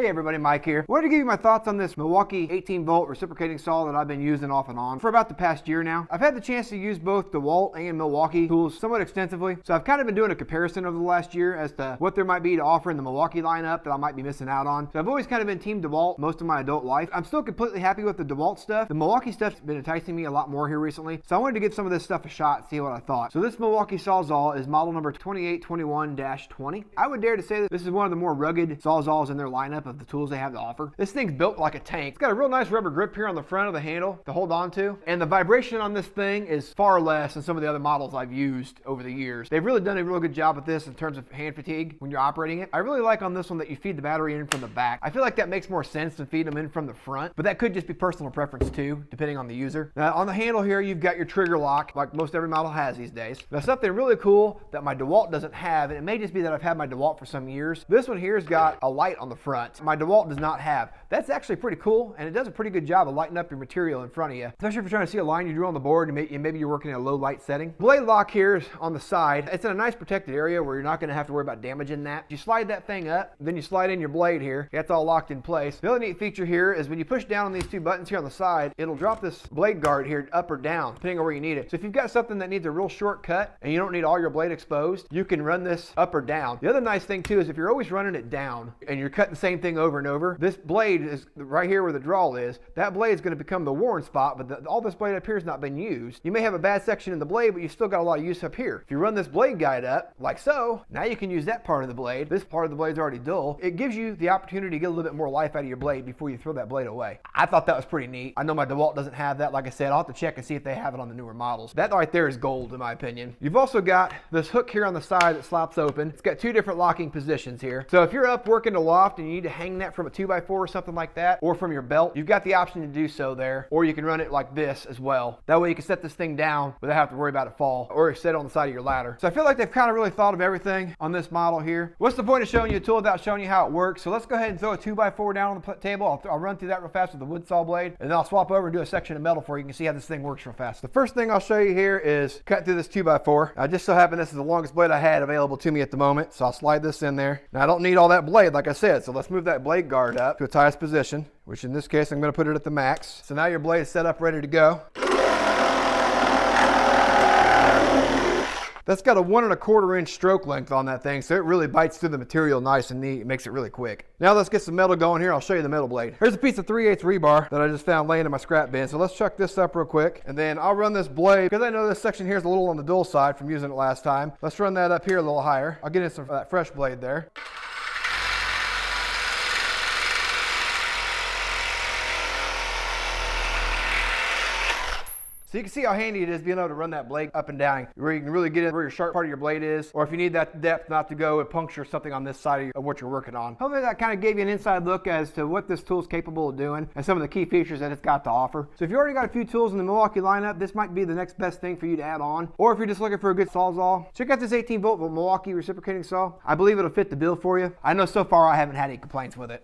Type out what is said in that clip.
Hey everybody, Mike here. Wanted to give you my thoughts on this Milwaukee 18-volt reciprocating saw that I've been using off and on for about the past year now. I've had the chance to use both DeWalt and Milwaukee tools somewhat extensively, so I've kind of been doing a comparison over the last year as to what there might be to offer in the Milwaukee lineup that I might be missing out on. So I've always kind of been team DeWalt most of my adult life. I'm still completely happy with the DeWalt stuff. The Milwaukee stuff's been enticing me a lot more here recently, so I wanted to give some of this stuff a shot and see what I thought. So this Milwaukee Sawzall is model number 2821-20. I would dare to say that this is one of the more rugged Sawzalls in their lineup of the tools they have to offer. This thing's built like a tank. It's got a real nice rubber grip here on the front of the handle to hold on to, and the vibration on this thing is far less than some of the other models I've used over the years. They've really done a real good job with this in terms of hand fatigue when you're operating it. I really like on this one that you feed the battery in from the back. I feel like that makes more sense than feeding them in from the front, but that could just be personal preference too, depending on the user. Now on the handle here, you've got your trigger lock like most every model has these days. Now something really cool that my DeWalt doesn't have, and it may just be that I've had my DeWalt for some years, this one here has got a light on the front. My DeWalt does not have. That's actually pretty cool, and it does a pretty good job of lighting up your material in front of you, especially if you're trying to see a line you drew on the board and maybe you're working in a low light setting. Blade lock here is on the side. It's in a nice protected area where you're not going to have to worry about damaging that. You slide that thing up, then you slide in your blade here. That's all locked in place. The other neat feature here is when you push down on these two buttons here on the side, it'll drop this blade guard here up or down, depending on where you need it. So if you've got something that needs a real short cut and you don't need all your blade exposed, you can run this up or down. The other nice thing too is if you're always running it down and you're cutting the same thing over and over, this blade is right here where the drawl is. That blade is going to become the worn spot, but all this blade up here has not been used. You may have a bad section in the blade, but you still got a lot of use up here. If you run this blade guide up, like so, now you can use that part of the blade. This part of the blade is already dull. It gives you the opportunity to get a little bit more life out of your blade before you throw that blade away. I thought that was pretty neat. I know my DeWalt doesn't have that. Like I said, I'll have to check and see if they have it on the newer models. That right there is gold in my opinion. You've also got this hook here on the side that slaps open. It's got two different locking positions here. So if you're up working the loft and you need to hang that from a 2x4 or something like that, or from your belt, you've got the option to do so there, or you can run it like this as well. That way you can set this thing down without having to worry about it fall, or set it on the side of your ladder. So I feel like they've kind of really thought of everything on this model here. What's the point of showing you a tool without showing you how it works? So let's go ahead and throw a 2x4 down on the table. I'll run through that real fast with the wood saw blade, and then I'll swap over and do a section of metal for you. You can see how this thing works real fast. The first thing I'll show you here is cut through this 2x4. I just so happen this is the longest blade I had available to me at the moment, so I'll slide this in there. Now I don't need all that blade like I said, so let's move that blade guard up to its highest position, which in this case I'm going to put it at the max. So now your blade is set up ready to go. That's got a 1 1/4 inch stroke length on that thing, so it really bites through the material nice and neat. It makes it really quick. Now let's get some metal going here. I'll show you the metal blade. Here's a piece of 3/8 rebar that I just found laying in my scrap bin. So let's chuck this up real quick, and then I'll run this blade, because I know this section here is a little on the dull side from using it last time. Let's run that up here a little higher. I'll get in some of that fresh blade there. So you can see how handy it is being able to run that blade up and down, where you can really get in where your sharp part of your blade is, or if you need that depth not to go and puncture something on this side of what you're working on. Hopefully that kind of gave you an inside look as to what this tool is capable of doing and some of the key features that it's got to offer. So if you already got a few tools in the Milwaukee lineup, this might be the next best thing for you to add on. Or if you're just looking for a good Sawzall, check out this 18-volt Milwaukee reciprocating saw. I believe it'll fit the bill for you. I know so far I haven't had any complaints with it.